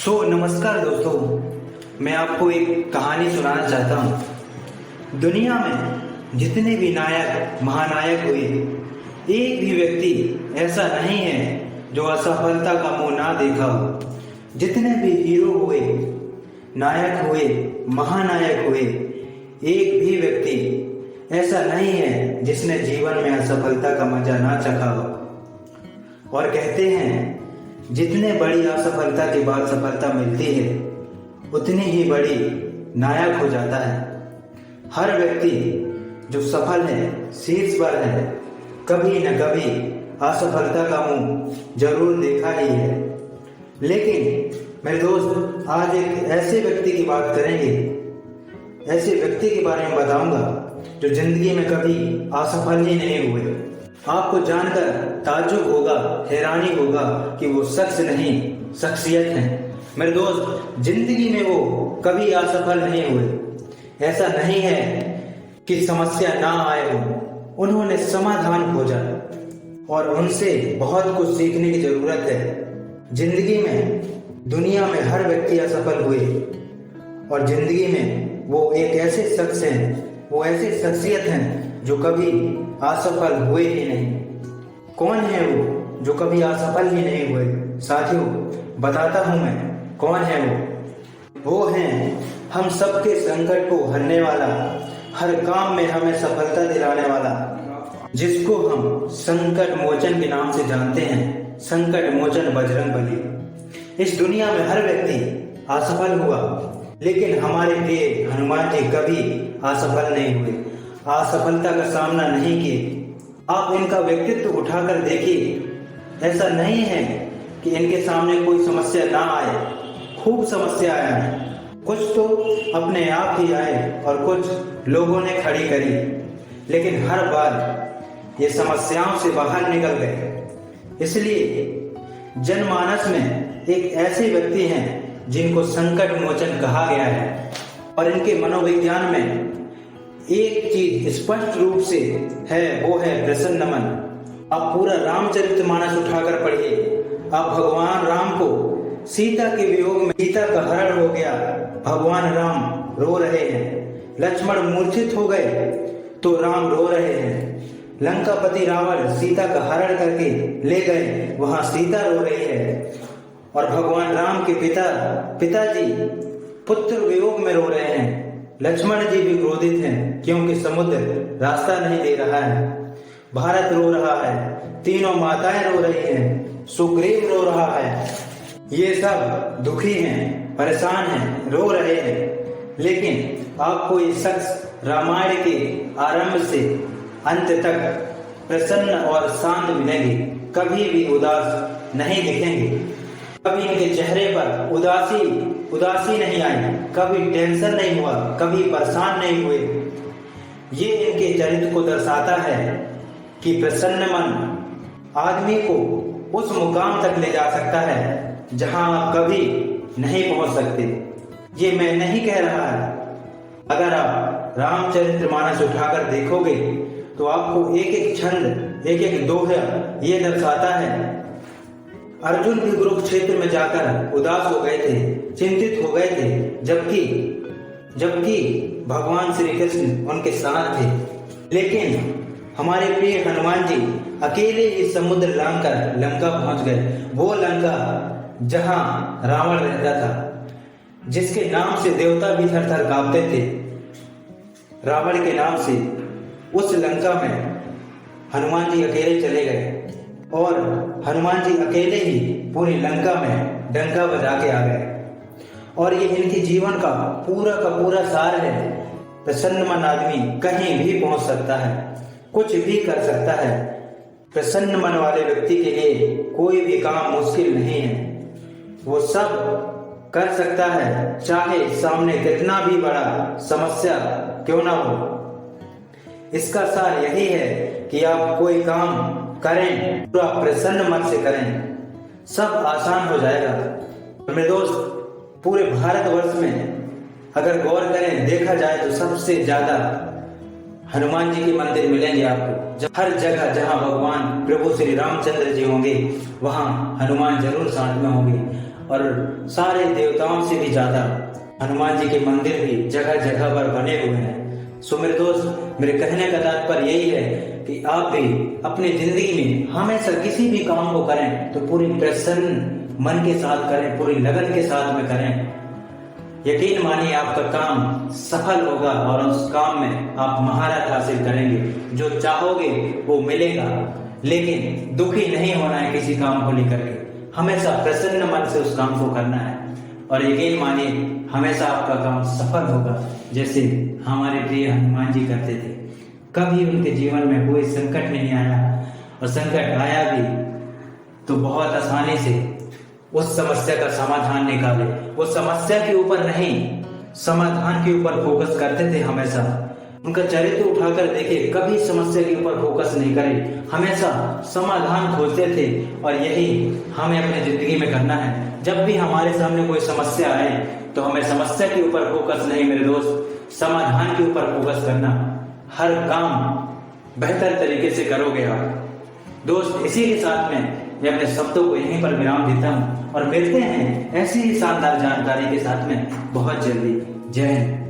नमस्कार दोस्तों, मैं आपको एक कहानी सुनाना चाहता हूँ। दुनिया में जितने भी नायक महानायक हुए, एक भी व्यक्ति ऐसा नहीं है जो असफलता का मुंह ना देखा हो। जितने भी हीरो हुए, नायक हुए, महानायक हुए, एक भी व्यक्ति ऐसा नहीं है जिसने जीवन में असफलता का मजा ना चखा हो। और कहते हैं जितने बड़ी असफलता के बाद सफलता मिलती है, उतनी ही बड़ी नायक हो जाता है। हर व्यक्ति जो सफल है, शीर्ष पर है, कभी न कभी असफलता का मुंह जरूर देखा ही है। लेकिन मेरे दोस्त, आज एक ऐसे व्यक्ति की बात करेंगे, ऐसे व्यक्ति के बारे में बताऊंगा जो जिंदगी में कभी असफल ही नहीं हुए। आपको जानकर ताज्जुब होगा, हैरानी होगा कि वो शख्स नहीं, शख्सियत है। मेरे दोस्त, जिंदगी में वो कभी असफल नहीं हुए। ऐसा नहीं है कि समस्या ना आए हो, उन्होंने समाधान खोजा और उनसे बहुत कुछ सीखने की जरूरत है। जिंदगी में, दुनिया में हर व्यक्ति असफल हुए और जिंदगी में वो एक ऐसे शख्स हैं, वो ऐसे शख्सियत हैं जो कभी असफल हुए ही नहीं। कौन है वो जो कभी असफल ही नहीं हुए? साथियों, बताता हूं मैं कौन है वो हैं हम सबके संकट को हरने वाला, हर काम में हमें सफलता दिलाने वाला, जिसको हम संकट मोचन के नाम से जानते हैं, संकट मोचन बजरंगबली। इस दुनिया में हर व्यक्ति असफल हुआ, लेकिन हमारे प्रिय हनुमान जी कभी असफल नहीं हुए, असफलता का सामना नहीं किए। आप इनका व्यक्तित्व उठाकर देखिए, ऐसा नहीं है कि इनके सामने कोई समस्या ना आए। खूब समस्या आया है, कुछ तो अपने आप ही आए और कुछ लोगों ने खड़ी करी, लेकिन हर बार ये समस्याओं से बाहर निकल गए। इसलिए जनमानस में एक ऐसे व्यक्ति हैं जिनको संकट मोचन कहा गया है और इनके मनोविज्ञान में एक चीज स्पष्ट रूप से है, वो है प्रसन्नमन। आप पूरा रामचरितमानस उठाकर पढ़िए। आप भगवान राम को सीता के वियोग में, सीता का हरण हो गया, भगवान राम रो रहे हैं। लक्ष्मण मूर्छित हो गए तो राम रो रहे हैं। लंकापति रावण सीता का हरण करके ले गए, वहां सीता रो रही है। और भगवान राम के पिताजी पुत्र वियोग में रो रहे हैं। लक्ष्मण जी भी क्रोधित हैं क्योंकि समुद्र रास्ता नहीं दे रहा है। भारत रो रहा है, तीनों माताएं रो रही हैं, सुग्रीव रो रहा है। ये सब दुखी हैं, परेशान हैं, रो रहे हैं। लेकिन आपको ये शख्स रामायण के आरंभ से अंत तक प्रसन्न और शांत मिलेंगे, कभी भी उदास नहीं दिखेंगे। कभी इनके चेहरे पर उदासी नहीं आई, कभी टेंशन नहीं हुआ, कभी परेशान नहीं हुए। ये इनके चरित्र को दर्शाता है कि प्रसन्न मन आदमी को उस मुकाम तक ले जा सकता है जहां आप कभी नहीं पहुंच सकते। ये मैं नहीं कह रहा है। अगर आप रामचरितमानस उठाकर देखोगे तो आपको एक एक छंद, एक एक दोहा ये दर्शाता है। अर्जुन भी कुरुक्षेत्र में जाकर उदास हो गए थे, चिंतित हो गए थे, जबकि भगवान श्री कृष्ण उनके साथ थे। लेकिन हमारे प्रिय हनुमान जी अकेले ही समुद्र लांघकर लंका पहुंच गए। वो लंका जहां रावण रहता था, जिसके नाम से देवता भी थर थर कांपते थे, रावण के नाम से, उस लंका में हनुमान जी अकेले चले गए और हनुमान जी अकेले ही पूरी लंका में डंका बजा के आ गए। और ये इनके जीवन का पूरा सार है। प्रसन्न मन आदमी कहीं भी पहुंच सकता है, कुछ भी कर सकता है। प्रसन्न मन वाले व्यक्ति के लिए कोई भी काम मुश्किल नहीं है। वो सब कर सकता है, चाहे सामने कितना भी बड़ा समस्या क्यों ना हो। इसका सार यही है कि आप कोई काम करें, पूरा प्रसन्न मन से करें, सब आसान हो जाएगा। मेरे दोस्त, पूरे भारतवर्ष में अगर गौर करें, देखा जाए तो सबसे ज्यादा हनुमान जी के मंदिर मिलेंगे आपको। हर जगह जहां भगवान प्रभु श्री रामचंद्र जी होंगे, वहां हनुमान जरूर साथ में होंगे। और सारे देवताओं से भी ज्यादा हनुमान जी के मंदिर भी जगह जगह पर बने हुए हैं। सो मेरे दोस्त, मेरे कहने का तात्पर्य यही है कि आप भी अपनी जिंदगी में हमेशा किसी भी काम को करें तो पूरी प्रसन्न मन के साथ करें, पूरी लगन के साथ में करें। यकीन मानिए आपका काम सफल होगा और उस काम में आप महारत हासिल करेंगे। जो चाहोगे वो मिलेगा, लेकिन दुखी नहीं होना है किसी काम को लेकर के। हमेशा प्रसन्न मन से उस काम को करना है और यकीन मानिए हमेशा आपका काम सफल होगा। जैसे हमारे प्रिय हनुमान जी करते थे, कभी उनके जीवन में कोई संकट नहीं आया और संकट आया भी तो बहुत आसानी से उस समस्या का समाधान निकाले। वो समस्या के ऊपर नहीं, समाधान के ऊपर फोकस करते थे हमेशा। उनका चरित्र उठाकर देखिए, कभी समस्या के ऊपर फोकस नहीं करे, हमेशा समाधान खोजते थे। और यही हमें अपनी जिंदगी में करना है। जब भी हमारे सामने कोई समस्या आए तो हमें समस्या के ऊपर फोकस नहीं मेरे दोस्त, समाधान के ऊपर फोकस करना। हर काम बेहतर तरीके से करोगे आप। दोस्त, इसी के साथ में मैं अपने शब्दों को यहीं पर विराम देता हूँ और मिलते हैं ऐसी ही शानदार जानकारी के साथ में बहुत जल्दी। जय हिंद।